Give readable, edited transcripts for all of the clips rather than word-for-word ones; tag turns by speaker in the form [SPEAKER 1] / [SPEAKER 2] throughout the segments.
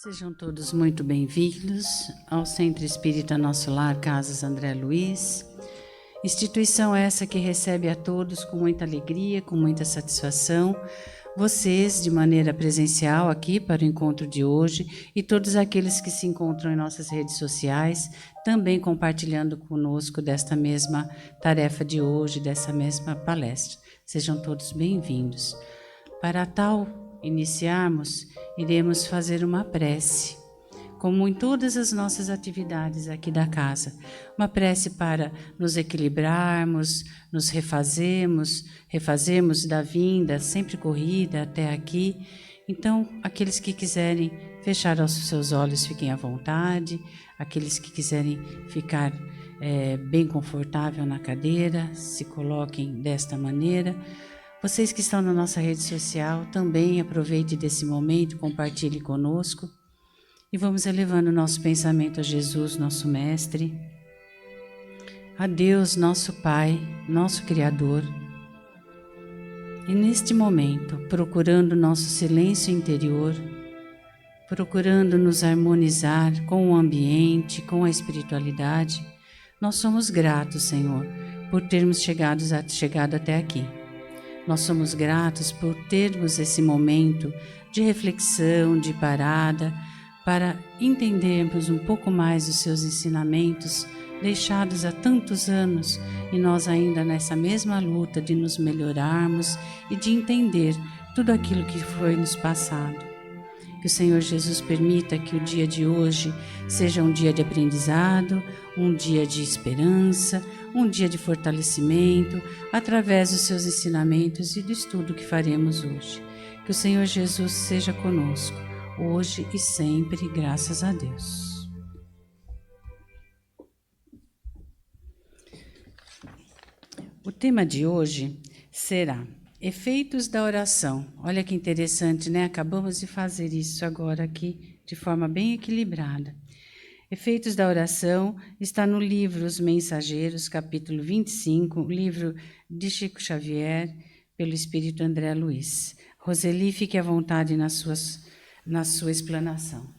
[SPEAKER 1] Sejam todos muito bem-vindos ao Centro Espírita Nosso Lar, Casas André Luiz. Instituição essa que recebe a todos com muita alegria, com muita satisfação. Vocês, de maneira presencial, aqui para o encontro de hoje, e todos aqueles que se encontram em nossas redes sociais, também compartilhando conosco desta mesma tarefa de hoje, dessa mesma palestra. Sejam todos bem-vindos. Para tal iniciarmos, iremos fazer uma prece, como em todas as nossas atividades aqui da casa. Uma prece para nos equilibrarmos, nos refazermos da vinda, sempre corrida até aqui. Então, aqueles que quiserem fechar os seus olhos, fiquem à vontade. Aqueles que quiserem ficar bem confortável na cadeira, se coloquem desta maneira. Vocês que estão na nossa rede social, também aproveite desse momento, compartilhe conosco e vamos elevando nosso pensamento a Jesus, nosso Mestre, a Deus, nosso Pai, nosso Criador. E neste momento, procurando nosso silêncio interior, procurando nos harmonizar com o ambiente, com a espiritualidade, nós somos gratos, Senhor, por termos chegado até aqui. Nós somos gratos por termos esse momento de reflexão, de parada, para entendermos um pouco mais os seus ensinamentos deixados há tantos anos e nós ainda nessa mesma luta de nos melhorarmos e de entender tudo aquilo que foi nos passado. Que o Senhor Jesus permita que o dia de hoje seja um dia de aprendizado, um dia de esperança, um dia de fortalecimento, através dos seus ensinamentos e do estudo que faremos hoje. Que o Senhor Jesus seja conosco, hoje e sempre, graças a Deus. O tema de hoje será efeitos da oração. Olha que interessante, né? Acabamos de fazer isso agora aqui, de forma bem equilibrada. Efeitos da oração está no livro Os Mensageiros, capítulo 25, livro de Chico Xavier, pelo Espírito André Luiz. Roseli, fique à vontade na sua explanação.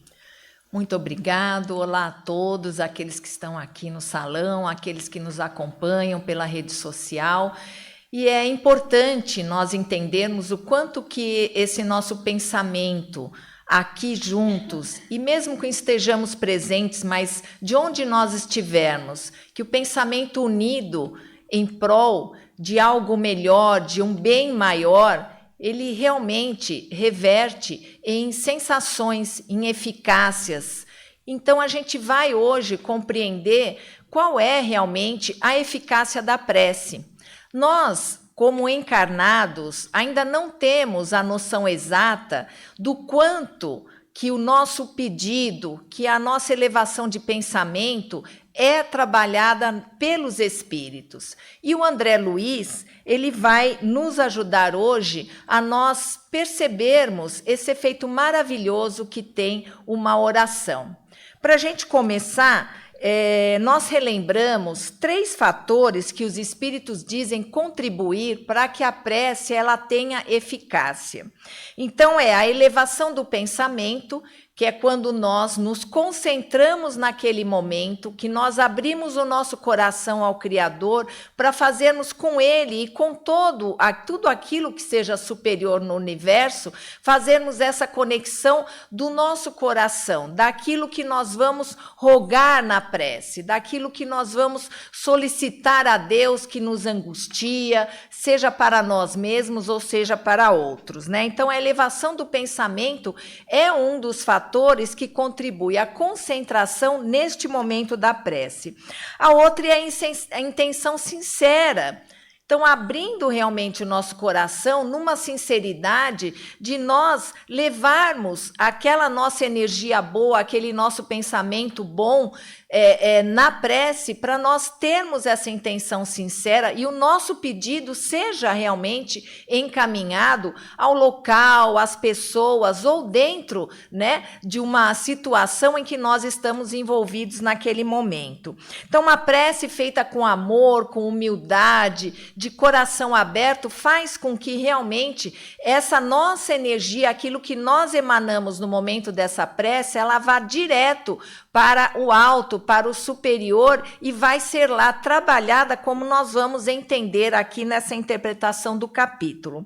[SPEAKER 2] Muito obrigado. Olá a todos, aqueles que estão aqui no salão, aqueles que nos acompanham pela rede social. E é importante nós entendermos o quanto que esse nosso pensamento aqui juntos, e mesmo que estejamos presentes, mas de onde nós estivermos, que o pensamento unido em prol de algo melhor, de um bem maior, ele realmente reverte em sensações, em eficácias. Então a gente vai hoje compreender qual é realmente a eficácia da prece. Nós, como encarnados, ainda não temos a noção exata do quanto que o nosso pedido, que a nossa elevação de pensamento é trabalhada pelos espíritos. E o André Luiz, ele vai nos ajudar hoje a nós percebermos esse efeito maravilhoso que tem uma oração. Para a gente começar, nós relembramos 3 fatores que os espíritos dizem contribuir para que a prece ela tenha eficácia. Então, a elevação do pensamento, que é quando nós nos concentramos naquele momento, que nós abrimos o nosso coração ao Criador para fazermos com Ele e com tudo aquilo que seja superior no universo, fazermos essa conexão do nosso coração, daquilo que nós vamos rogar na prece, daquilo que nós vamos solicitar a Deus que nos angustia, seja para nós mesmos ou seja para outros, né? Então, a elevação do pensamento é um dos fatores que contribui à concentração neste momento da prece. A outra é a intenção sincera. Então, abrindo realmente o nosso coração numa sinceridade de nós levarmos aquela nossa energia boa, aquele nosso pensamento bom na prece, para nós termos essa intenção sincera e o nosso pedido seja realmente encaminhado ao local, às pessoas ou dentro, né, de uma situação em que nós estamos envolvidos naquele momento. Então, uma prece feita com amor, com humildade, de coração aberto, faz com que realmente essa nossa energia, aquilo que nós emanamos no momento dessa prece, ela vá direto para o alto, para o superior, e vai ser lá trabalhada como nós vamos entender aqui nessa interpretação do capítulo.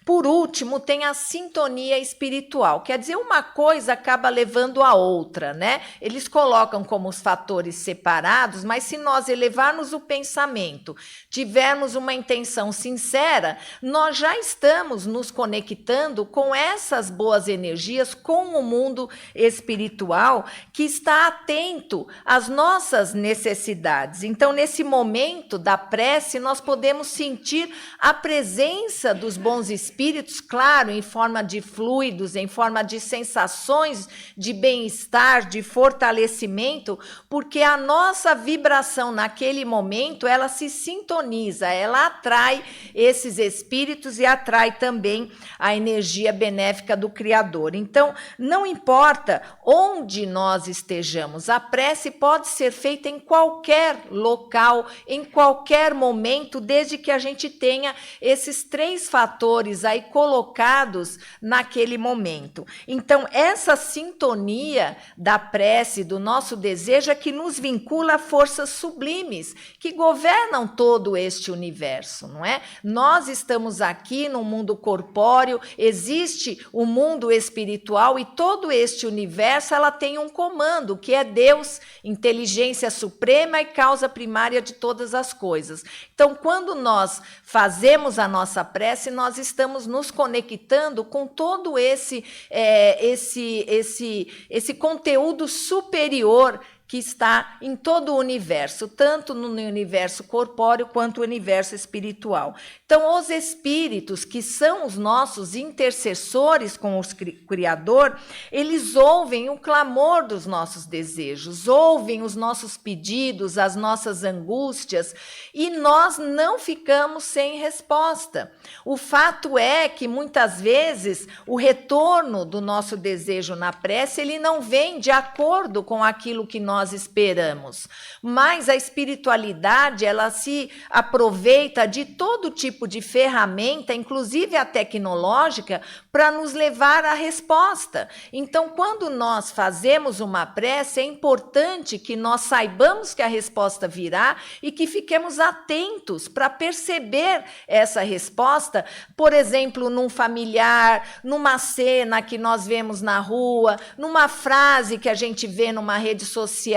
[SPEAKER 2] Por último, tem a sintonia espiritual, quer dizer, uma coisa acaba levando a outra, né? Eles colocam como os fatores separados, mas se nós elevarmos o pensamento, tivermos uma intenção sincera, nós já estamos nos conectando com essas boas energias, com o mundo espiritual que está atento às nossas necessidades. Então, nesse momento da prece, nós podemos sentir a presença dos bons espíritos, claro, em forma de fluidos, em forma de sensações de bem-estar, de fortalecimento, porque a nossa vibração naquele momento, ela se sintoniza, ela atrai esses espíritos e atrai também a energia benéfica do Criador. Então, não importa onde nós estejamos, a prece pode ser feita em qualquer local, em qualquer momento, desde que a gente tenha esses 3 fatores aí colocados naquele momento. Então, essa sintonia da prece, do nosso desejo, é que nos vincula a forças sublimes que governam todo este universo, não é? Nós estamos aqui no mundo corpóreo, existe o mundo espiritual e todo este universo, ela tem um comando, que é Deus, inteligência suprema e causa primária de todas as coisas. Então, quando nós fazemos a nossa prece, nós estamos nos conectando com todo esse conteúdo superior que está em todo o universo, tanto no universo corpóreo quanto no universo espiritual. Então, os espíritos, que são os nossos intercessores com o Criador, eles ouvem o clamor dos nossos desejos, ouvem os nossos pedidos, as nossas angústias, e nós não ficamos sem resposta. O fato é que, muitas vezes, o retorno do nosso desejo na prece, ele não vem de acordo com aquilo que nós esperamos, mas a espiritualidade, ela se aproveita de todo tipo de ferramenta, inclusive a tecnológica, para nos levar à resposta. Então, quando nós fazemos uma prece, é importante que nós saibamos que a resposta virá e que fiquemos atentos para perceber essa resposta, por exemplo, num familiar, numa cena que nós vemos na rua, numa frase que a gente vê numa rede social.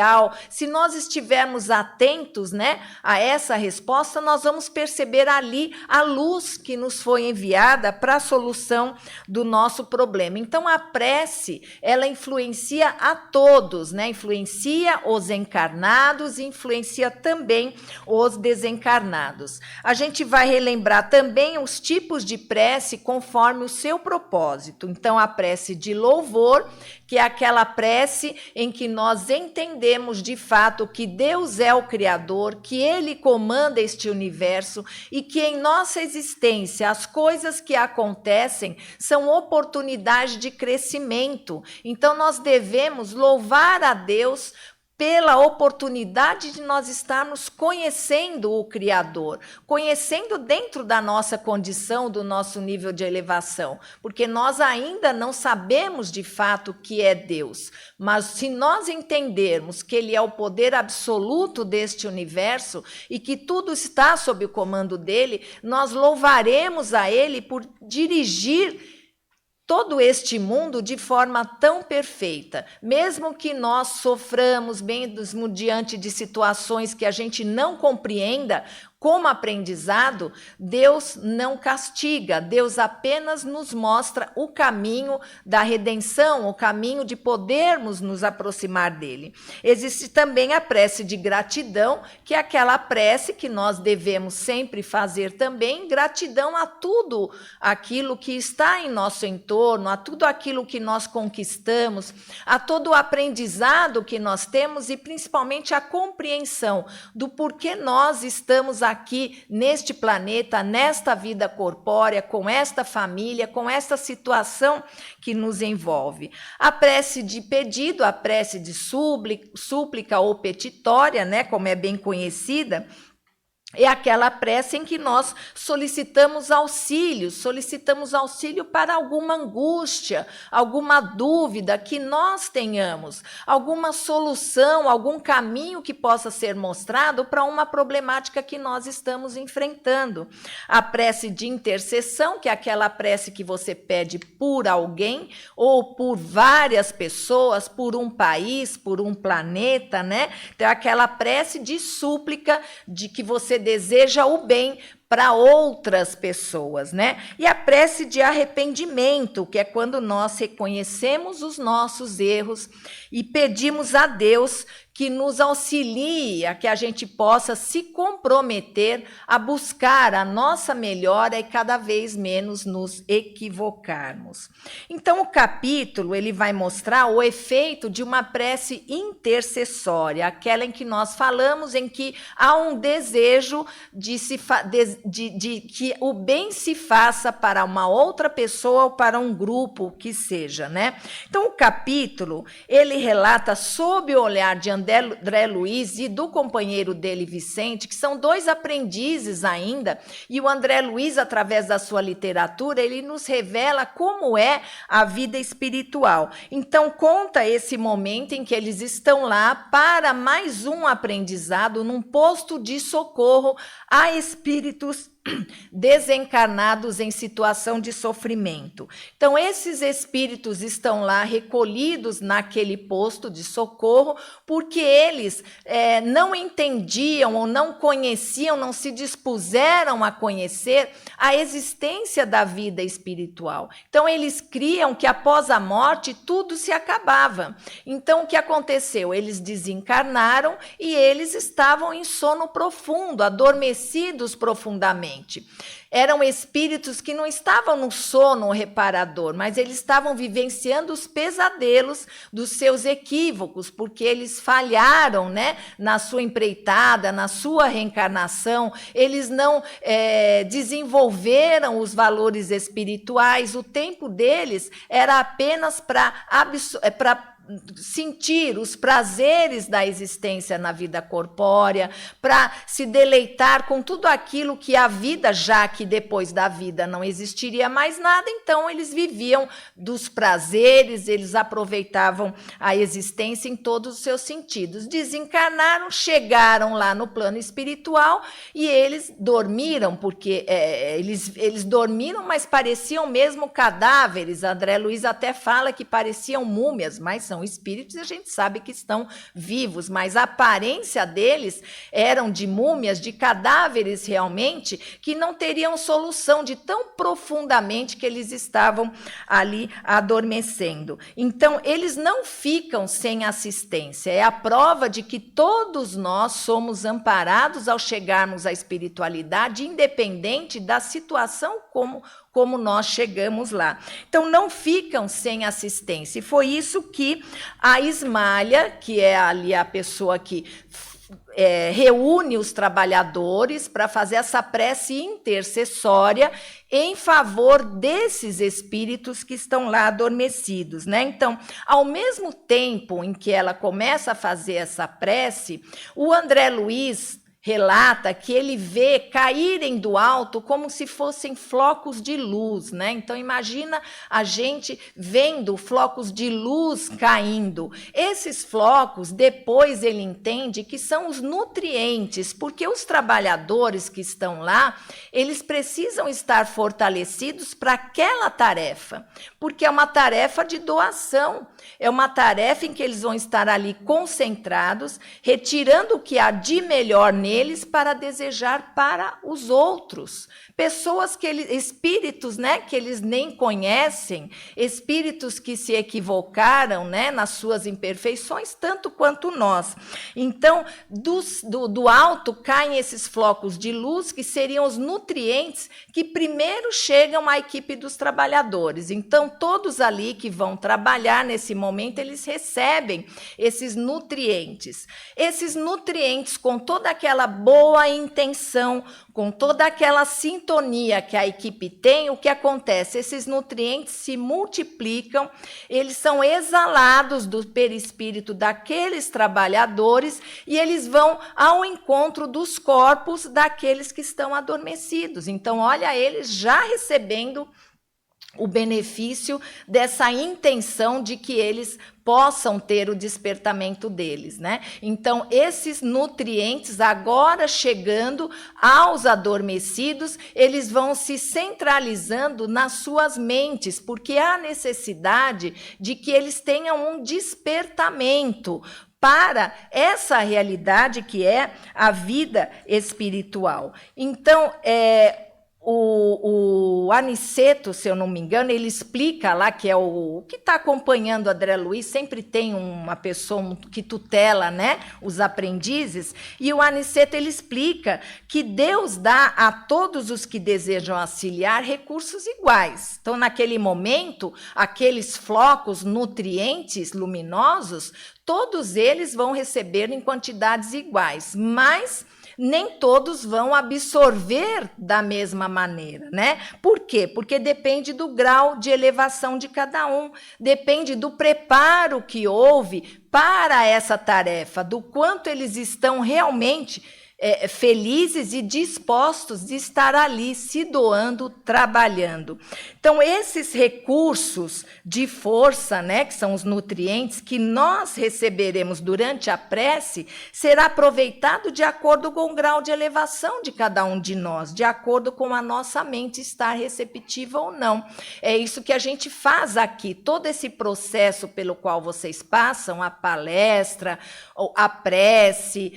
[SPEAKER 2] Se nós estivermos atentos, né, a essa resposta, nós vamos perceber ali a luz que nos foi enviada para a solução do nosso problema. Então, a prece, ela influencia a todos, né? Influencia os encarnados e influencia também os desencarnados. A gente vai relembrar também os tipos de prece conforme o seu propósito. Então, a prece de louvor, que é aquela prece em que nós entendemos de fato que Deus é o Criador, que Ele comanda este universo e que em nossa existência as coisas que acontecem são oportunidades de crescimento. Então, nós devemos louvar a Deus pela oportunidade de nós estarmos conhecendo o Criador, conhecendo dentro da nossa condição, do nosso nível de elevação, porque nós ainda não sabemos de fato o que é Deus, mas se nós entendermos que Ele é o poder absoluto deste universo e que tudo está sob o comando dele, nós louvaremos a Ele por dirigir todo este mundo de forma tão perfeita, mesmo que nós soframos mesmo diante de situações que a gente não compreenda, como aprendizado, Deus não castiga, Deus apenas nos mostra o caminho da redenção, o caminho de podermos nos aproximar dele. Existe também a prece de gratidão, que é aquela prece que nós devemos sempre fazer também, gratidão a tudo aquilo que está em nosso entorno, a tudo aquilo que nós conquistamos, a todo o aprendizado que nós temos e principalmente a compreensão do porquê nós estamos aqui neste planeta, nesta vida corpórea, com esta família, com esta situação que nos envolve. A prece de pedido, a prece de súplica ou petitória, né, como é bem conhecida, É aquela prece em que nós solicitamos auxílio para alguma angústia, alguma dúvida que nós tenhamos, alguma solução, algum caminho que possa ser mostrado para uma problemática que nós estamos enfrentando. A prece de intercessão, que é aquela prece que você pede por alguém ou por várias pessoas, por um país, por um planeta, né? Então, é aquela prece de súplica de que você deseja o bem para outras pessoas, né? E a prece de arrependimento, que é quando nós reconhecemos os nossos erros e pedimos a Deus que nos auxilie a que a gente possa se comprometer a buscar a nossa melhora e cada vez menos nos equivocarmos. Então, o capítulo ele vai mostrar o efeito de uma prece intercessória, aquela em que nós falamos em que há um desejo de que o bem se faça para uma outra pessoa ou para um grupo que seja, né? Então, o capítulo ele relata sob o olhar de André Luiz e do companheiro dele, Vicente, que são dois aprendizes ainda, e o André Luiz, através da sua literatura, ele nos revela como é a vida espiritual. Então, conta esse momento em que eles estão lá para mais um aprendizado num posto de socorro a espíritos desencarnados em situação de sofrimento. Então, esses espíritos estão lá recolhidos naquele posto de socorro porque eles não entendiam ou não conheciam, não se dispuseram a conhecer a existência da vida espiritual. Então, eles criam que após a morte tudo se acabava. Então, o que aconteceu? Eles desencarnaram e eles estavam em sono profundo, adormecidos profundamente. Eram espíritos que não estavam no sono reparador, mas eles estavam vivenciando os pesadelos dos seus equívocos, porque eles falharam, né, na sua empreitada, na sua reencarnação, eles não desenvolveram os valores espirituais, o tempo deles era apenas para sentir os prazeres da existência na vida corpórea, para se deleitar com tudo aquilo que a vida, já que depois da vida não existiria mais nada, então eles viviam dos prazeres, eles aproveitavam a existência em todos os seus sentidos. Desencarnaram, chegaram lá no plano espiritual e eles dormiram, porque eles dormiram, mas pareciam mesmo cadáveres. André Luiz até fala que pareciam múmias, mas são espíritos e a gente sabe que estão vivos, mas a aparência deles eram de múmias, de cadáveres realmente, que não teriam solução de tão profundamente que eles estavam ali adormecendo. Então, eles não ficam sem assistência, é a prova de que todos nós somos amparados ao chegarmos à espiritualidade, independente da situação como nós chegamos lá. Então, não ficam sem assistência. E foi isso que a Ismália, que é ali a pessoa que reúne os trabalhadores para fazer essa prece intercessória em favor desses espíritos que estão lá adormecidos, né? Então, ao mesmo tempo em que ela começa a fazer essa prece, o André Luiz relata que ele vê caírem do alto como se fossem flocos de luz, né? Então, imagina a gente vendo flocos de luz caindo. Esses flocos, depois ele entende que são os nutrientes, porque os trabalhadores que estão lá, eles precisam estar fortalecidos para aquela tarefa, porque é uma tarefa de doação, é uma tarefa em que eles vão estar ali concentrados, retirando o que há de melhor neles para desejar para os outros. Pessoas espíritos, né, que eles nem conhecem, espíritos que se equivocaram, né, nas suas imperfeições, tanto quanto nós. Então, do alto caem esses flocos de luz, que seriam os nutrientes que primeiro chegam à equipe dos trabalhadores. Então, todos ali que vão trabalhar nesse momento, eles recebem esses nutrientes. Esses nutrientes, com toda aquela aquela boa intenção, com toda aquela sintonia que a equipe tem, o que acontece? Esses nutrientes se multiplicam, eles são exalados do perispírito daqueles trabalhadores e eles vão ao encontro dos corpos daqueles que estão adormecidos. Então, olha, eles já recebendo o benefício dessa intenção de que eles possam ter o despertamento deles, né? Então, esses nutrientes, agora chegando aos adormecidos, eles vão se centralizando nas suas mentes, porque há necessidade de que eles tenham um despertamento para essa realidade que é a vida espiritual. Então, o Aniceto, se eu não me engano, ele explica lá, que é o que está acompanhando André Luiz, sempre tem uma pessoa que tutela, né, os aprendizes, e o Aniceto ele explica que Deus dá a todos os que desejam auxiliar recursos iguais. Então, naquele momento, aqueles flocos nutrientes luminosos, todos eles vão receber em quantidades iguais, mas nem todos vão absorver da mesma maneira, né? Por quê? Porque depende do grau de elevação de cada um, depende do preparo que houve para essa tarefa, do quanto eles estão realmente felizes e dispostos de estar ali, se doando, trabalhando. Então, esses recursos de força, né, que são os nutrientes que nós receberemos durante a prece, será aproveitado de acordo com o grau de elevação de cada um de nós, de acordo com a nossa mente estar receptiva ou não. É isso que a gente faz aqui, todo esse processo pelo qual vocês passam, a palestra, a prece,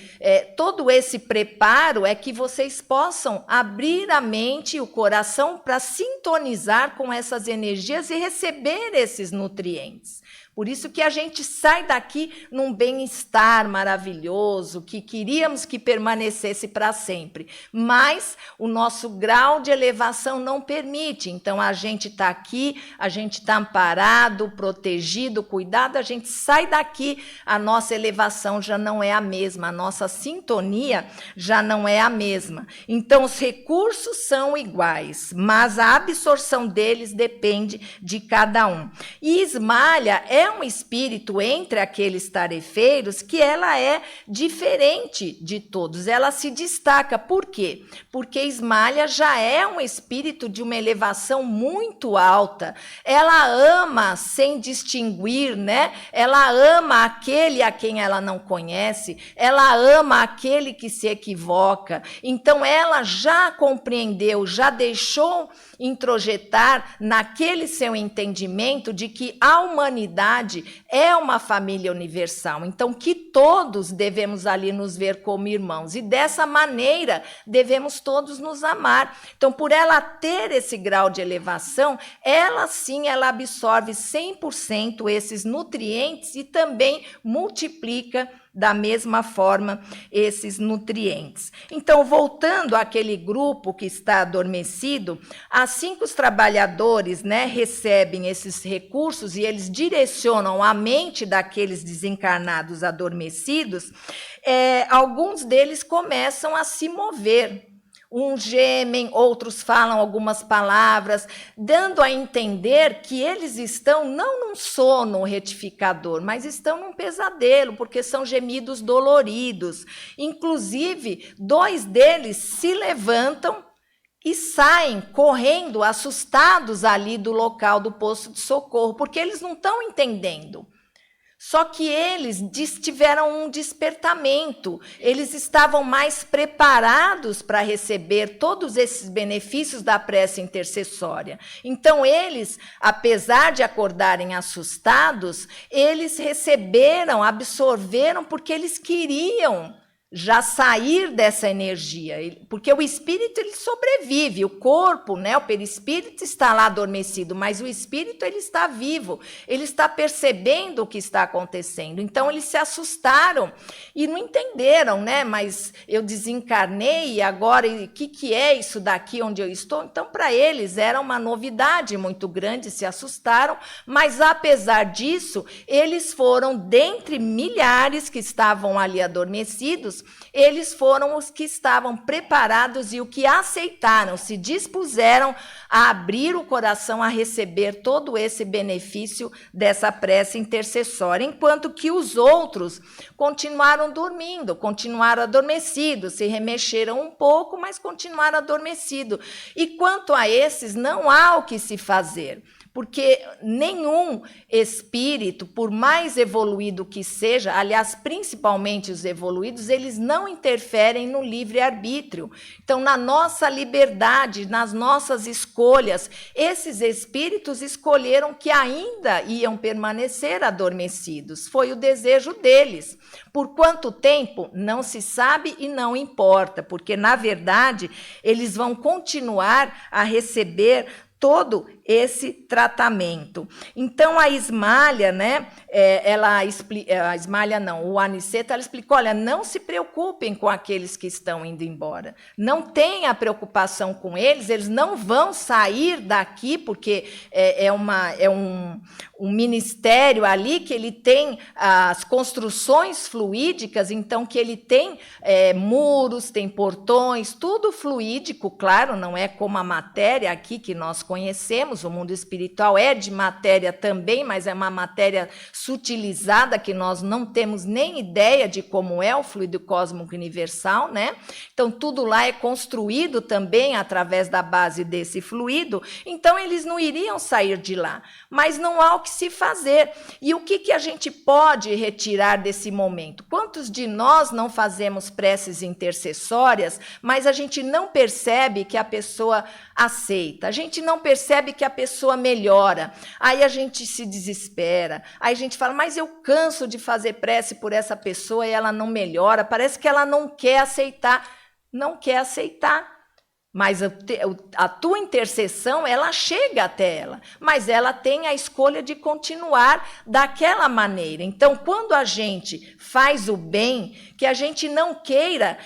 [SPEAKER 2] todo esse preparo é que vocês possam abrir a mente e o coração para sintonizar com essas energias e receber esses nutrientes. Por isso que a gente sai daqui num bem-estar maravilhoso, que queríamos que permanecesse para sempre. Mas o nosso grau de elevação não permite. Então, a gente está aqui, a gente está amparado, protegido, cuidado, a gente sai daqui, a nossa elevação já não é a mesma, a nossa sintonia já não é a mesma. Então, os recursos são iguais, mas a absorção deles depende de cada um. E Ismalha é um espírito entre aqueles tarefeiros que ela é diferente de todos, ela se destaca. Por quê? Porque Ismalha já é um espírito de uma elevação muito alta, ela ama sem distinguir, né? Ela ama aquele a quem ela não conhece, ela ama aquele que se equivoca, então ela já compreendeu, já deixou introjetar naquele seu entendimento de que a humanidade é uma família universal, então que todos devemos ali nos ver como irmãos e dessa maneira devemos todos nos amar. Então, por ela ter esse grau de elevação, ela sim, ela absorve 100% esses nutrientes e também multiplica da mesma forma esses nutrientes. Então, voltando àquele grupo que está adormecido, assim que os trabalhadores, né, recebem esses recursos e eles direcionam a mente daqueles desencarnados adormecidos, alguns deles começam a se mover. Uns gemem, outros falam algumas palavras, dando a entender que eles estão não num sono retificador, mas estão num pesadelo, porque são gemidos doloridos. Inclusive, 2 deles se levantam e saem correndo, assustados ali do local do posto de socorro, porque eles não estão entendendo. Só que eles tiveram um despertamento, eles estavam mais preparados para receber todos esses benefícios da prece intercessória. Então, eles, apesar de acordarem assustados, eles receberam, absorveram, porque eles queriam já sair dessa energia, porque o espírito ele sobrevive, o corpo, né, o perispírito está lá adormecido, mas o espírito ele está vivo, ele está percebendo o que está acontecendo. Então eles se assustaram e não entenderam, né? Mas eu desencarnei e agora o que é isso daqui onde eu estou? Então para eles era uma novidade muito grande, se assustaram, mas apesar disso eles foram dentre milhares que estavam ali adormecidos, espíritos, eles foram os que estavam preparados e o que aceitaram, se dispuseram a abrir o coração a receber todo esse benefício dessa prece intercessória, enquanto que os outros continuaram dormindo, continuaram adormecidos, se remexeram um pouco, mas continuaram adormecidos. E quanto a esses, não há o que se fazer, porque nenhum espírito, por mais evoluído que seja, aliás, principalmente os evoluídos, eles não interferem no livre-arbítrio. Então, na nossa liberdade, nas nossas escolhas, esses espíritos escolheram que ainda iam permanecer adormecidos. Foi o desejo deles. Por quanto tempo? Não se sabe e não importa, porque, na verdade, eles vão continuar a receber todo esse tratamento. Então, a Ismália, né, o Aniceto, ela explicou, olha, não se preocupem com aqueles que estão indo embora, não tenha preocupação com eles não vão sair daqui, porque é um ministério ali que ele tem as construções fluídicas, então que ele tem muros, tem portões, tudo fluídico, claro, não é como a matéria aqui que nós conhecemos, o mundo espiritual é de matéria também, mas é uma matéria sutilizada que nós não temos nem ideia de como é o fluido cósmico universal, né? Então, tudo lá é construído também através da base desse fluido, então eles não iriam sair de lá, mas não há o que se fazer. E o que a gente pode retirar desse momento? Quantos de nós não fazemos preces intercessórias, mas a gente não percebe que a pessoa aceita, a gente não percebe que a pessoa melhora, aí a gente se desespera, aí a gente fala, mas eu canso de fazer prece por essa pessoa e ela não melhora, parece que ela não quer aceitar, mas a tua intercessão, ela chega até ela, mas ela tem a escolha de continuar daquela maneira. Então, quando a gente faz o bem, que a gente não queira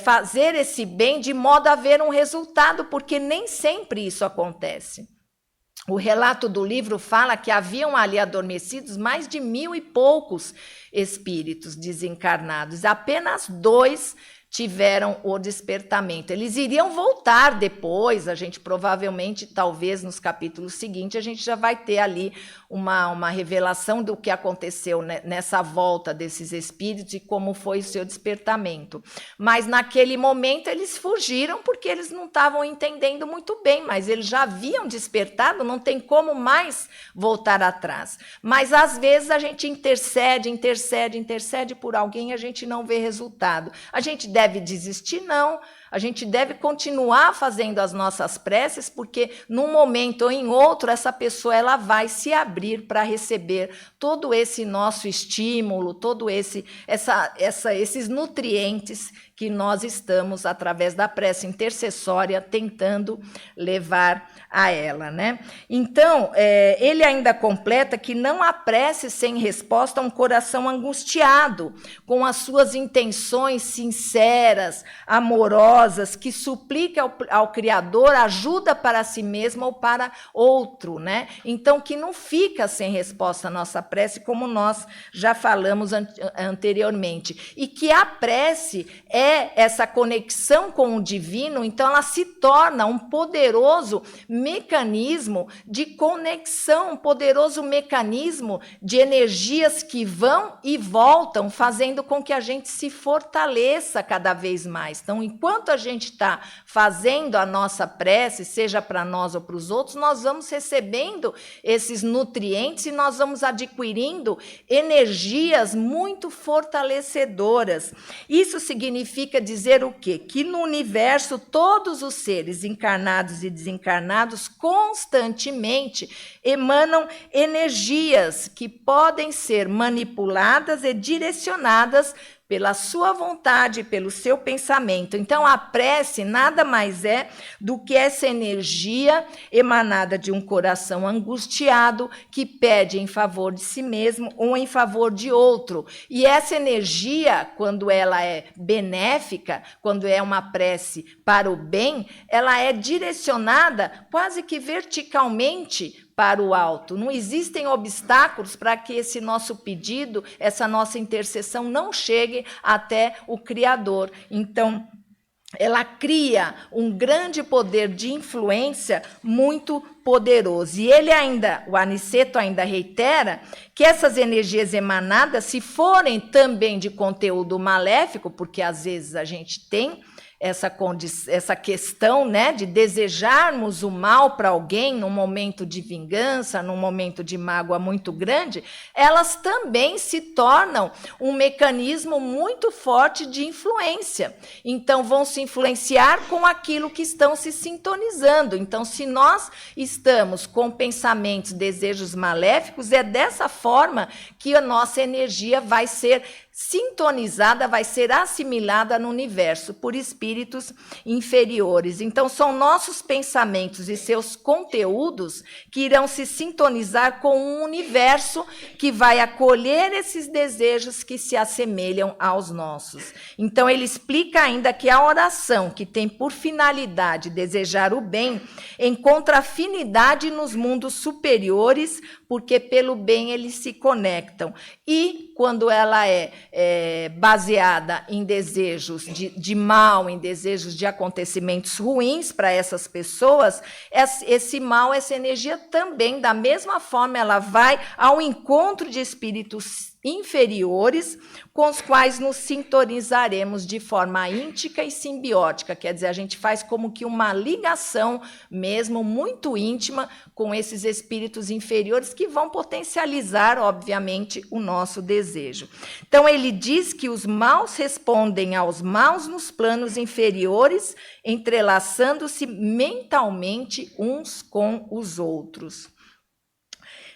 [SPEAKER 2] fazer esse bem de modo a ver um resultado, porque nem sempre isso acontece. O relato do livro fala que haviam ali adormecidos mais de 1000 e poucos espíritos desencarnados, apenas 2 tiveram o despertamento. Eles iriam voltar depois, a gente provavelmente, talvez nos capítulos seguintes, a gente já vai ter ali uma revelação do que aconteceu nessa volta desses espíritos e como foi o seu despertamento. Mas naquele momento eles fugiram porque eles não estavam entendendo muito bem, mas eles já haviam despertado, não tem como mais voltar atrás. Mas às vezes a gente intercede por alguém e a gente não vê resultado. A gente deve desistir? Não. A gente deve continuar fazendo as nossas preces, porque num momento ou em outro, essa pessoa ela vai se abrir para receber todo esse nosso estímulo, todo esses nutrientes que nós estamos, através da prece intercessória, tentando levar a ela, né? Então, ele ainda completa que não há prece sem resposta a um coração angustiado, com as suas intenções sinceras, amorosas, que suplica ao Criador ajuda para si mesmo ou para outro, né? Então, que não fica sem resposta a nossa prece, como nós já falamos anteriormente. E que a prece é essa conexão com o divino, então ela se torna um poderoso mecanismo de conexão, um poderoso mecanismo de energias que vão e voltam, fazendo com que a gente se fortaleça cada vez mais. Então, enquanto a gente está fazendo a nossa prece, seja para nós ou para os outros, nós vamos recebendo esses nutrientes e nós vamos adquirindo energias muito fortalecedoras. Isso significa dizer o quê? Que no universo todos os seres encarnados e desencarnados constantemente emanam energias que podem ser manipuladas e direcionadas pela sua vontade, pelo seu pensamento. Então, a prece nada mais é do que essa energia emanada de um coração angustiado que pede em favor de si mesmo ou em favor de outro. E essa energia, quando ela é benéfica, quando é uma prece para o bem, ela é direcionada quase que verticalmente para o alto. Não existem obstáculos para que esse nosso pedido, essa nossa intercessão não chegue até o Criador. Então, ela cria um grande poder de influência muito poderoso. E ele ainda, o Aniceto ainda reitera que essas energias emanadas, se forem também de conteúdo maléfico, porque às vezes a gente tem essa questão, né, de desejarmos o mal para alguém num momento de vingança, num momento de mágoa muito grande, elas também se tornam um mecanismo muito forte de influência. Então, vão se influenciar com aquilo que estão se sintonizando. Então, se nós estamos com pensamentos, desejos maléficos, é dessa forma que a nossa energia vai ser sintonizada, vai ser assimilada no universo por espíritos inferiores. Então, são nossos pensamentos e seus conteúdos que irão se sintonizar com um universo que vai acolher esses desejos que se assemelham aos nossos. Então, ele explica ainda que a oração, que tem por finalidade desejar o bem, encontra afinidade nos mundos superiores, porque pelo bem eles se conectam. E, quando ela é baseada em desejos de mal, em desejos de acontecimentos ruins para essas pessoas, esse mal, essa energia também, da mesma forma, ela vai ao encontro de espíritos inferiores, com os quais nos sintonizaremos de forma íntima e simbiótica, quer dizer, a gente faz como que uma ligação mesmo muito íntima com esses espíritos inferiores que vão potencializar, obviamente, o nosso desejo. Então, ele diz que os maus respondem aos maus nos planos inferiores, entrelaçando-se mentalmente uns com os outros.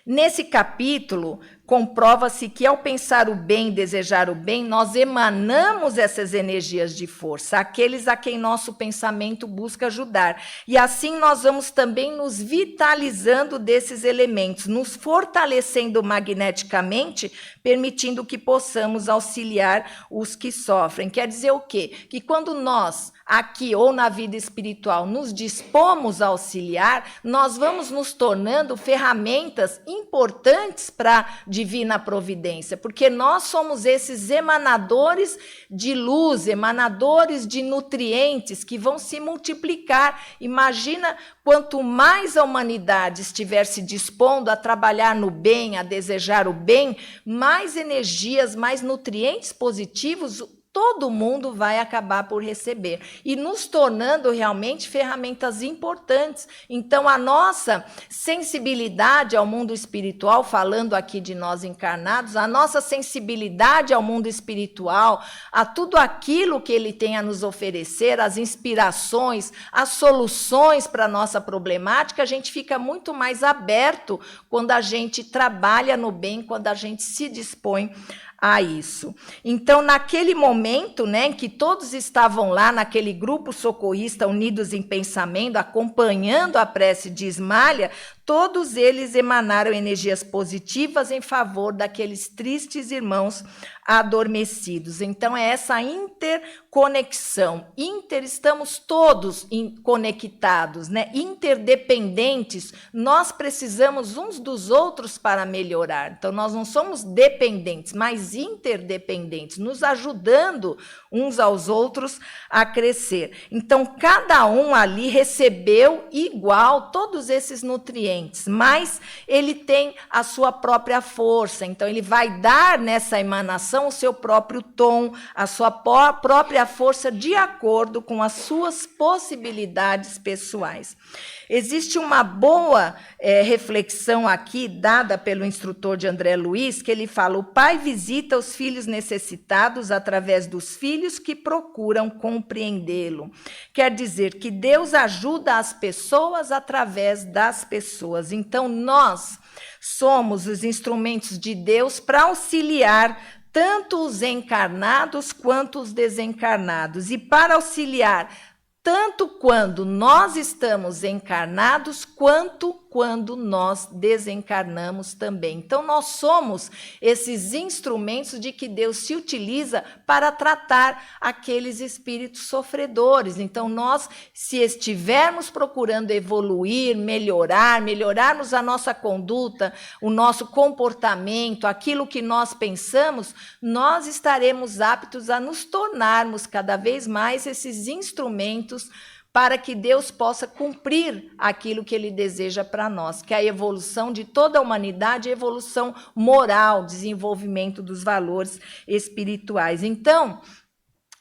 [SPEAKER 2] Nesse capítulo, comprova-se que, ao pensar o bem, desejar o bem, nós emanamos essas energias de força, aqueles a quem nosso pensamento busca ajudar. E assim nós vamos também nos vitalizando desses elementos, nos fortalecendo magneticamente, permitindo que possamos auxiliar os que sofrem. Quer dizer o quê? Que quando nós, aqui ou na vida espiritual, nos dispomos a auxiliar, nós vamos nos tornando ferramentas importantes para a divina providência, porque nós somos esses emanadores de luz, emanadores de nutrientes que vão se multiplicar. Imagina quanto mais a humanidade estiver se dispondo a trabalhar no bem, a desejar o bem, mais energias, mais nutrientes positivos todo mundo vai acabar por receber, e nos tornando realmente ferramentas importantes. Então, a nossa sensibilidade ao mundo espiritual, falando aqui de nós encarnados, a nossa sensibilidade ao mundo espiritual, a tudo aquilo que ele tem a nos oferecer, as inspirações, as soluções para a nossa problemática, a gente fica muito mais aberto quando a gente trabalha no bem, quando a gente se dispõe a isso. Então, naquele momento, né, em que todos estavam lá, naquele grupo socorrista unidos em pensamento, acompanhando a prece de Ismália, todos eles emanaram energias positivas em favor daqueles tristes irmãos adormecidos. Então, é essa interconexão. Estamos todos conectados, né? Interdependentes. Nós precisamos uns dos outros para melhorar. Então, nós não somos dependentes, mas interdependentes, nos ajudando uns aos outros a crescer. Então, cada um ali recebeu igual todos esses nutrientes, mas ele tem a sua própria força. Então, ele vai dar nessa emanação o seu próprio tom, a sua própria força de acordo com as suas possibilidades pessoais. Existe uma boa reflexão aqui, dada pelo instrutor de André Luiz, que ele fala: o pai visita os filhos necessitados através dos filhos que procuram compreendê-lo. Quer dizer que Deus ajuda as pessoas através das pessoas. Então, nós somos os instrumentos de Deus para auxiliar tanto os encarnados quanto os desencarnados. E para auxiliar tanto quando nós estamos encarnados, quanto quando nós desencarnamos também. Então, nós somos esses instrumentos de que Deus se utiliza para tratar aqueles espíritos sofredores. Então, nós, se estivermos procurando evoluir, melhorarmos a nossa conduta, o nosso comportamento, aquilo que nós pensamos, nós estaremos aptos a nos tornarmos cada vez mais esses instrumentos para que Deus possa cumprir aquilo que Ele deseja para nós, que é a evolução de toda a humanidade, a evolução moral, desenvolvimento dos valores espirituais. Então,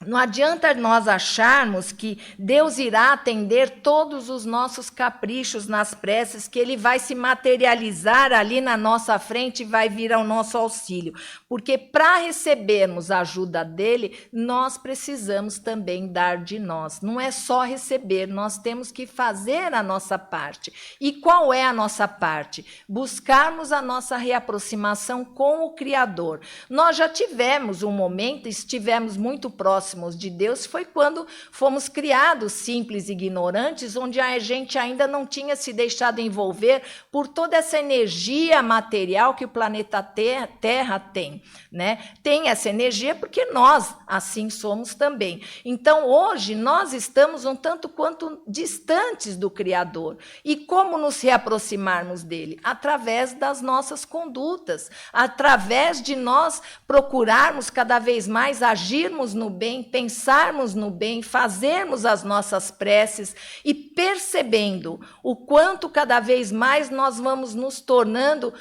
[SPEAKER 2] não adianta nós acharmos que Deus irá atender todos os nossos caprichos nas preces, que Ele vai se materializar ali na nossa frente e vai vir ao nosso auxílio. Porque para recebermos a ajuda dEle, nós precisamos também dar de nós. Não é só receber, nós temos que fazer a nossa parte. E qual é a nossa parte? Buscarmos a nossa reaproximação com o Criador. Nós já tivemos um momento, estivemos muito próximos de Deus, foi quando fomos criados simples e ignorantes, onde a gente ainda não tinha se deixado envolver por toda essa energia material que o planeta Terra tem, né? Tem essa energia porque nós assim somos também. Então, hoje, nós estamos um tanto quanto distantes do Criador. E como nos reaproximarmos dele? Através das nossas condutas, através de nós procurarmos cada vez mais agirmos no bem, pensarmos no bem, fazermos as nossas preces e percebendo o quanto cada vez mais nós vamos nos tornando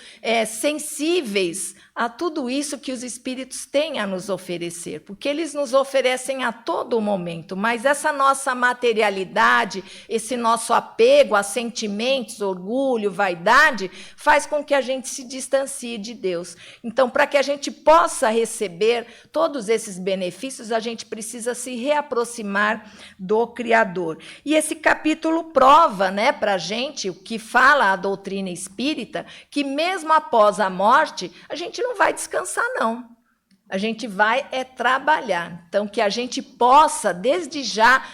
[SPEAKER 2] sensíveis a tudo isso que os espíritos têm a nos oferecer, porque eles nos oferecem a todo momento, mas essa nossa materialidade, esse nosso apego a sentimentos, orgulho, vaidade, faz com que a gente se distancie de Deus. Então, para que a gente possa receber todos esses benefícios, a gente precisa se reaproximar do Criador. E esse capítulo prova, né, para a gente, o que fala a doutrina espírita, que mesmo após a morte, a gente não vai descansar, não. A gente vai trabalhar. Então, que a gente possa, desde já,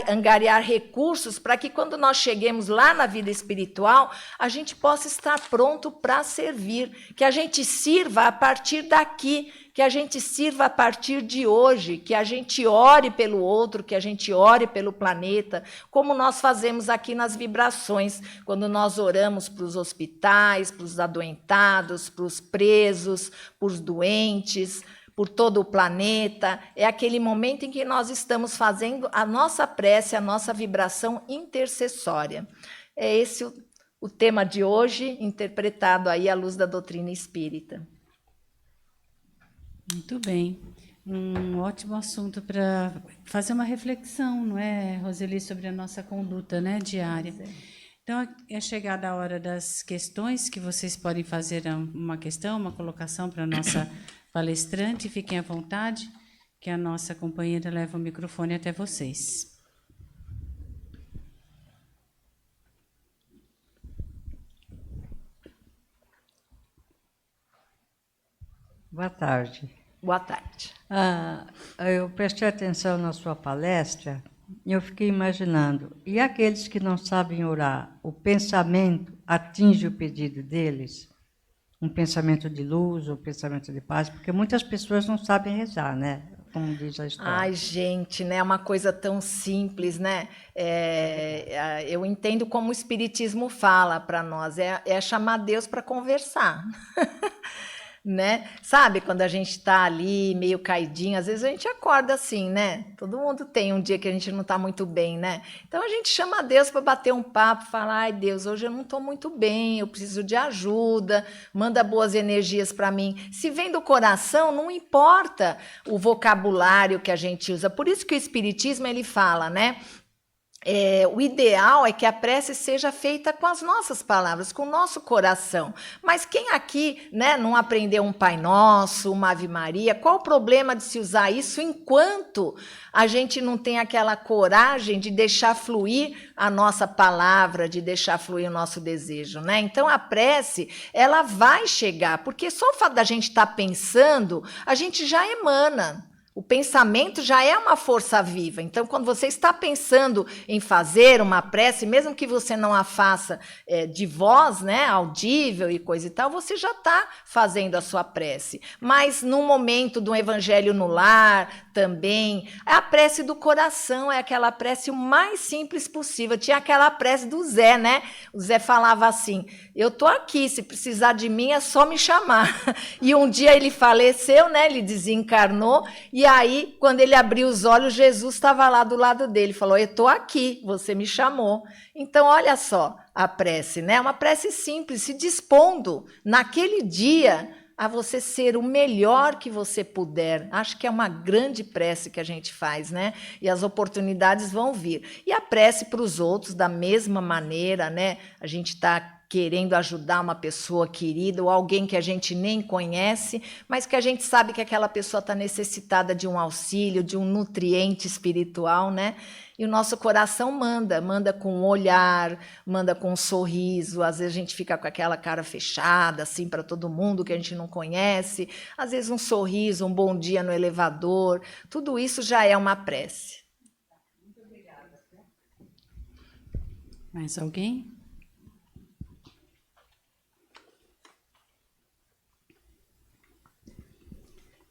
[SPEAKER 2] angariar recursos para que, quando nós cheguemos lá na vida espiritual, a gente possa estar pronto para servir. Que a gente sirva a partir daqui, que a gente sirva a partir de hoje, que a gente ore pelo outro, que a gente ore pelo planeta, como nós fazemos aqui nas vibrações, quando nós oramos para os hospitais, para os adoentados, para os presos, para os doentes, por todo o planeta. É aquele momento em que nós estamos fazendo a nossa prece, a nossa vibração intercessória. É esse o tema de hoje, interpretado aí à luz da doutrina espírita.
[SPEAKER 1] Muito bem. Um ótimo assunto para fazer uma reflexão, não é, Roseli, sobre a nossa conduta, né, diária. Então, é chegada a hora das questões, que vocês podem fazer uma questão, uma colocação para a nossa palestrante. Fiquem à vontade, que a nossa companheira leva o microfone até vocês.
[SPEAKER 3] Boa tarde.
[SPEAKER 2] Boa tarde.
[SPEAKER 3] Eu prestei atenção na sua palestra e eu fiquei imaginando, e aqueles que não sabem orar, o pensamento atinge o pedido deles? Um pensamento de luz, um pensamento de paz? Porque muitas pessoas não sabem rezar, né? Como diz a história.
[SPEAKER 2] Ai, gente, né? Uma coisa tão simples, né? Eu entendo como o Espiritismo fala para nós, é chamar Deus para conversar. Né? Sabe, quando a gente está ali meio caidinho, às vezes a gente acorda assim, né? Todo mundo tem um dia que a gente não está muito bem, né? Então a gente chama a Deus para bater um papo, falar: ai, Deus, hoje eu não estou muito bem, eu preciso de ajuda, manda boas energias para mim. Se vem do coração, não importa o vocabulário que a gente usa. Por isso que o Espiritismo ele fala, né? O ideal é que a prece seja feita com as nossas palavras, com o nosso coração. Mas quem aqui, né, não aprendeu um Pai Nosso, uma Ave Maria? Qual o problema de se usar isso enquanto a gente não tem aquela coragem de deixar fluir a nossa palavra, de deixar fluir o nosso desejo, né? Então a prece, ela vai chegar, porque só o fato da gente estar pensando, a gente já emana. O pensamento já é uma força viva. Então, quando você está pensando em fazer uma prece, mesmo que você não a faça de voz, né, audível e coisa e tal, você já está fazendo a sua prece. Mas, no momento do evangelho no lar, também, a prece do coração é aquela prece o mais simples possível. Tinha aquela prece do Zé, né? O Zé falava assim, eu estou aqui, se precisar de mim é só me chamar. E um dia ele faleceu, né? Ele desencarnou. E aí, quando ele abriu os olhos, Jesus estava lá do lado dele. Falou, eu estou aqui, você me chamou. Então, olha só a prece, né? Uma prece simples, se dispondo naquele dia a você ser o melhor que você puder. Acho que é uma grande prece que a gente faz, né? E as oportunidades vão vir. E a prece para os outros, da mesma maneira, né? A gente está querendo ajudar uma pessoa querida ou alguém que a gente nem conhece, mas que a gente sabe que aquela pessoa está necessitada de um auxílio, de um nutriente espiritual, né? E o nosso coração manda com um olhar, manda com um sorriso. Às vezes a gente fica com aquela cara fechada, assim, para todo mundo que a gente não conhece. Às vezes um sorriso, um bom dia no elevador. Tudo isso já é uma prece.
[SPEAKER 1] Muito obrigada. Mais alguém?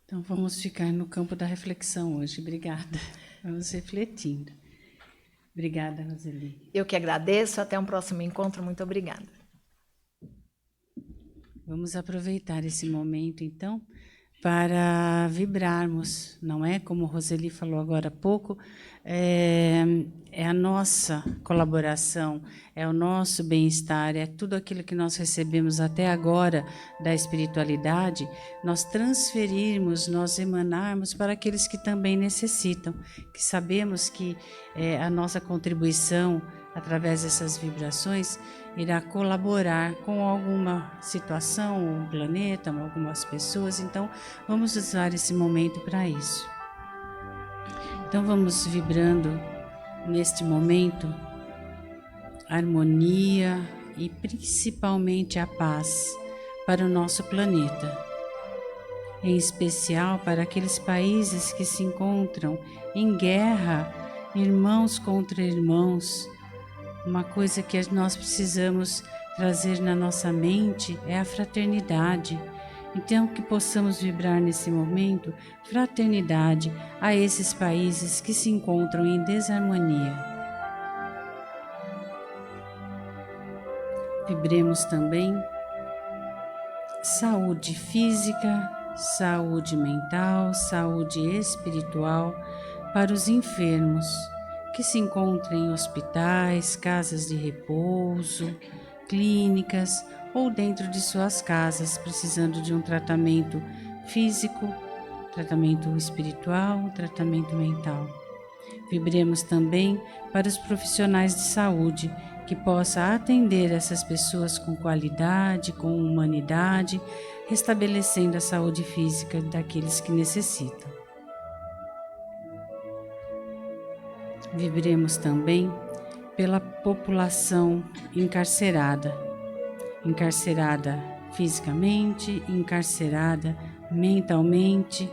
[SPEAKER 1] Então, vamos ficar no campo da reflexão hoje. Obrigada. Vamos refletindo. Obrigada, Roseli.
[SPEAKER 2] Eu que agradeço. Até um próximo encontro. Muito obrigada.
[SPEAKER 1] Vamos aproveitar esse momento, então, para vibrarmos, não é? Como Roseli falou agora há pouco, é a nossa colaboração, é o nosso bem-estar, é tudo aquilo que nós recebemos até agora da espiritualidade, nós transferirmos, nós emanarmos para aqueles que também necessitam, que sabemos que a nossa contribuição através dessas vibrações irá colaborar com alguma situação, um planeta, algumas pessoas. Então, vamos usar esse momento para isso. Então, vamos vibrando neste momento harmonia e principalmente a paz para o nosso planeta, em especial para aqueles países que se encontram em guerra, irmãos contra irmãos. Uma coisa que nós precisamos trazer na nossa mente é a fraternidade. Então, que possamos vibrar nesse momento fraternidade a esses países que se encontram em desarmonia. Vibremos também saúde física, saúde mental, saúde espiritual para os enfermos que se encontram em hospitais, casas de repouso, clínicas ou dentro de suas casas, precisando de um tratamento físico, tratamento espiritual, tratamento mental. Vibremos também para os profissionais de saúde, que possa atender essas pessoas com qualidade, com humanidade, restabelecendo a saúde física daqueles que necessitam. Vibremos também pela população encarcerada fisicamente, encarcerada mentalmente.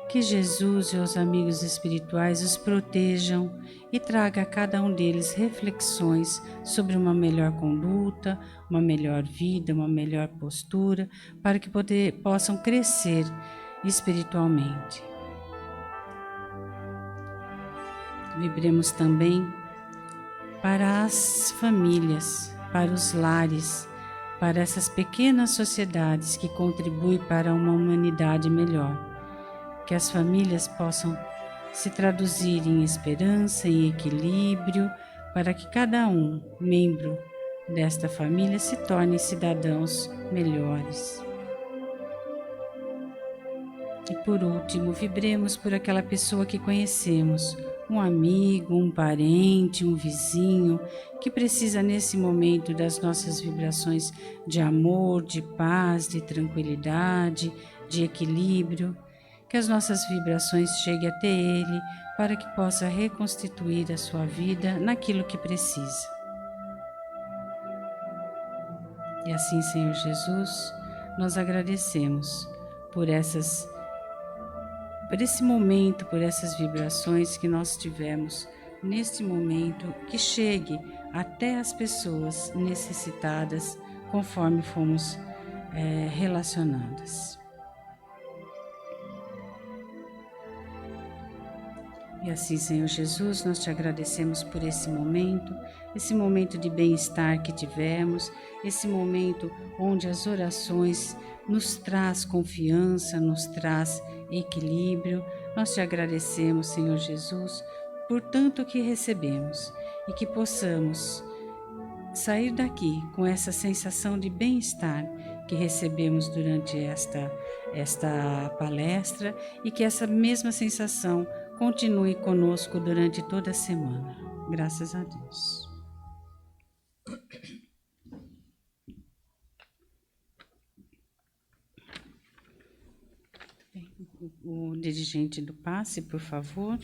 [SPEAKER 1] Que Jesus e os amigos espirituais os protejam e traga a cada um deles reflexões sobre uma melhor conduta, uma melhor vida, uma melhor postura, para que possam crescer espiritualmente. Vibremos também para as famílias, para os lares, para essas pequenas sociedades que contribuem para uma humanidade melhor. Que as famílias possam se traduzir em esperança, em equilíbrio, para que cada membro desta família se torne cidadãos melhores. E por último, vibremos por aquela pessoa que conhecemos, um amigo, um parente, um vizinho, que precisa nesse momento das nossas vibrações de amor, de paz, de tranquilidade, de equilíbrio. Que as nossas vibrações cheguem até ele para que possa reconstituir a sua vida naquilo que precisa. E assim, Senhor Jesus, nós agradecemos por essas por esse momento, por essas vibrações que nós tivemos neste momento, que chegue até as pessoas necessitadas conforme fomos relacionadas. E assim, Senhor Jesus, nós te agradecemos por esse momento de bem-estar que tivemos, esse momento onde as orações nos traz confiança, nos traz equilíbrio. Nós te agradecemos, Senhor Jesus, por tanto que recebemos e que possamos sair daqui com essa sensação de bem-estar que recebemos durante esta palestra e que essa mesma sensação continue conosco durante toda a semana. Graças a Deus. O dirigente do passe, por favor.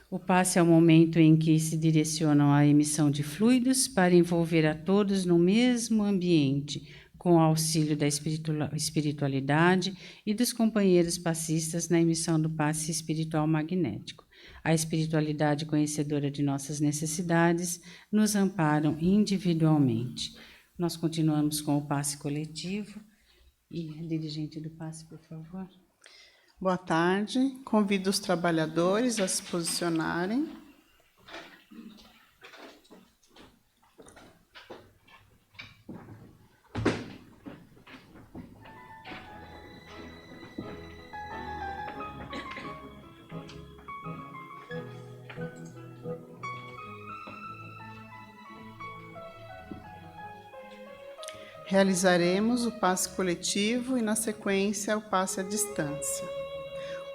[SPEAKER 1] O passe é o momento em que se direcionam à emissão de fluidos para envolver a todos no mesmo ambiente, com o auxílio da espiritualidade e dos companheiros passistas na emissão do passe espiritual magnético. A espiritualidade conhecedora de nossas necessidades nos amparam individualmente. Nós continuamos com o passe coletivo. E a dirigente do passe, por favor.
[SPEAKER 4] Boa tarde. Convido os trabalhadores a se posicionarem. Realizaremos o passe coletivo e, na sequência, o passe à distância.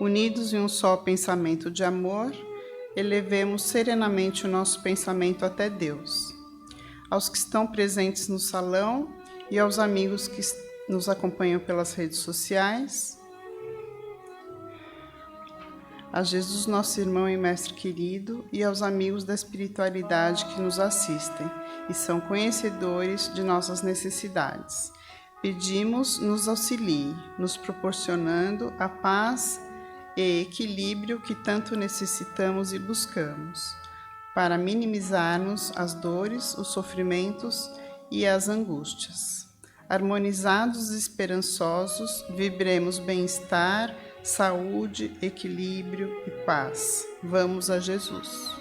[SPEAKER 4] Unidos em um só pensamento de amor, elevemos serenamente o nosso pensamento até Deus. Aos que estão presentes no salão e aos amigos que nos acompanham pelas redes sociais, a Jesus, nosso irmão e mestre querido, e aos amigos da espiritualidade que nos assistem e são conhecedores de nossas necessidades. Pedimos, nos auxilie, nos proporcionando a paz e equilíbrio que tanto necessitamos e buscamos, para minimizarmos as dores, os sofrimentos e as angústias. Harmonizados e esperançosos, vibremos bem-estar, saúde, equilíbrio e paz. Vamos a Jesus.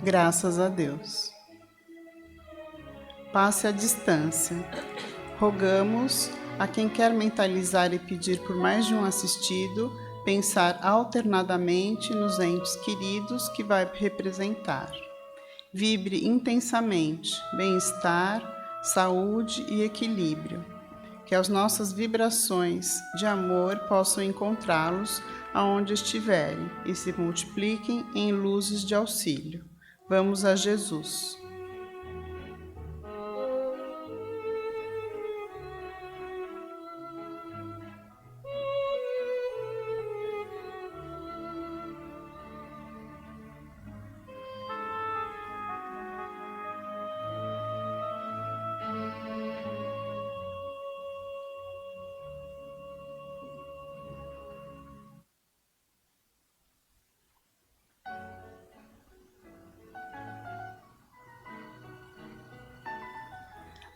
[SPEAKER 4] Graças a Deus. Passe à distância. Rogamos a quem quer mentalizar e pedir por mais de um assistido, pensar alternadamente nos entes queridos que vai representar. Vibre intensamente bem-estar, saúde e equilíbrio. Que as nossas vibrações de amor possam encontrá-los aonde estiverem e se multipliquem em luzes de auxílio. Vamos a Jesus.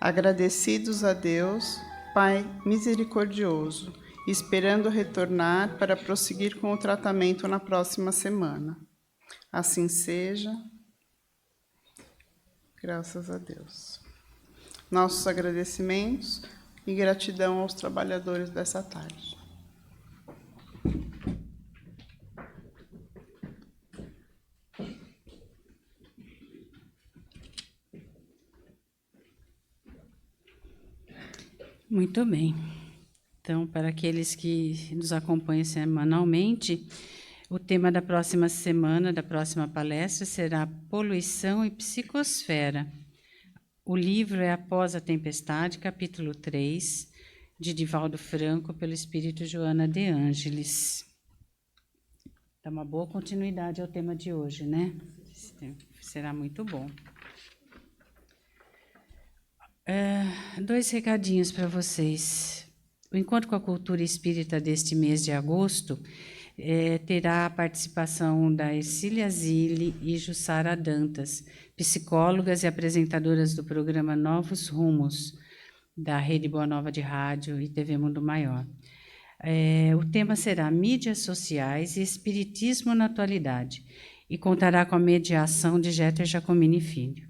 [SPEAKER 4] Agradecidos a Deus, Pai misericordioso, esperando retornar para prosseguir com o tratamento na próxima semana. Assim seja. Graças a Deus. Nossos agradecimentos e gratidão aos trabalhadores dessa tarde.
[SPEAKER 1] Muito bem. Então, para aqueles que nos acompanham semanalmente, O tema da próxima semana, da próxima palestra, será Poluição e Psicosfera. O livro é Após a Tempestade, capítulo 3, de Divaldo Franco, pelo Espírito Joana de Ângeles. Dá uma boa continuidade ao tema de hoje, né? Será muito bom. 2 recadinhos para vocês. O Encontro com a Cultura Espírita deste mês de agosto terá a participação da Ercília Zilli e Jussara Dantas, psicólogas e apresentadoras do programa Novos Rumos, da Rede Boa Nova de Rádio e TV Mundo Maior. O tema será Mídias Sociais e Espiritismo na Atualidade e contará com a mediação de Jeter Giacomini Filho.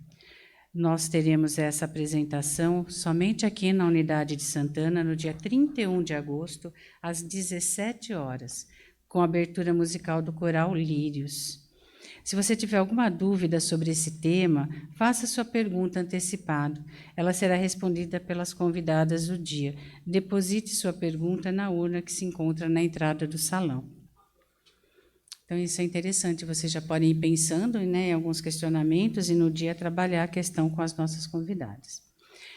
[SPEAKER 1] Nós teremos essa apresentação somente aqui na Unidade de Santana, no dia 31 de agosto, às 17 horas, com a abertura musical do Coral Lírios. Se você tiver alguma dúvida sobre esse tema, faça sua pergunta antecipada. Ela será respondida pelas convidadas do dia. Deposite sua pergunta na urna que se encontra na entrada do salão. Então, isso é interessante. Vocês já podem ir pensando, né, em alguns questionamentos e no dia trabalhar a questão com as nossas convidadas.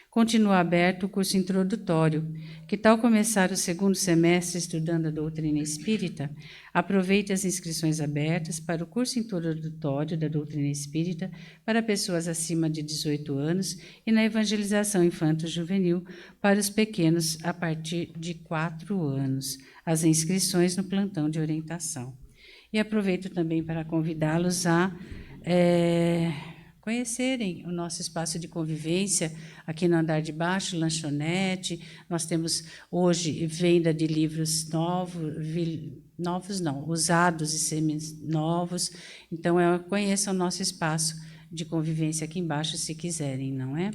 [SPEAKER 1] Continua aberto o curso introdutório. Que tal começar o 2º semestre estudando a doutrina espírita? Aproveite as inscrições abertas para o curso introdutório da doutrina espírita para pessoas acima de 18 anos e na evangelização infanto-juvenil para os pequenos a partir de 4 anos. As inscrições no plantão de orientação. E aproveito também para convidá-los a conhecerem o nosso espaço de convivência aqui no andar de baixo, lanchonete. Nós temos hoje venda de livros usados e semi-novos. Então, conheçam o nosso espaço de convivência aqui embaixo, se quiserem, não é?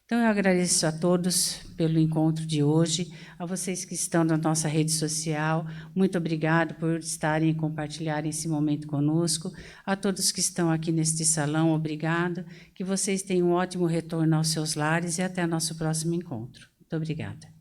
[SPEAKER 1] Então, eu agradeço a todos pelo encontro de hoje, a vocês que estão na nossa rede social, muito obrigado por estarem e compartilharem esse momento conosco. A todos que estão aqui neste salão, obrigado. Que vocês tenham um ótimo retorno aos seus lares e até nosso próximo encontro. Muito obrigada.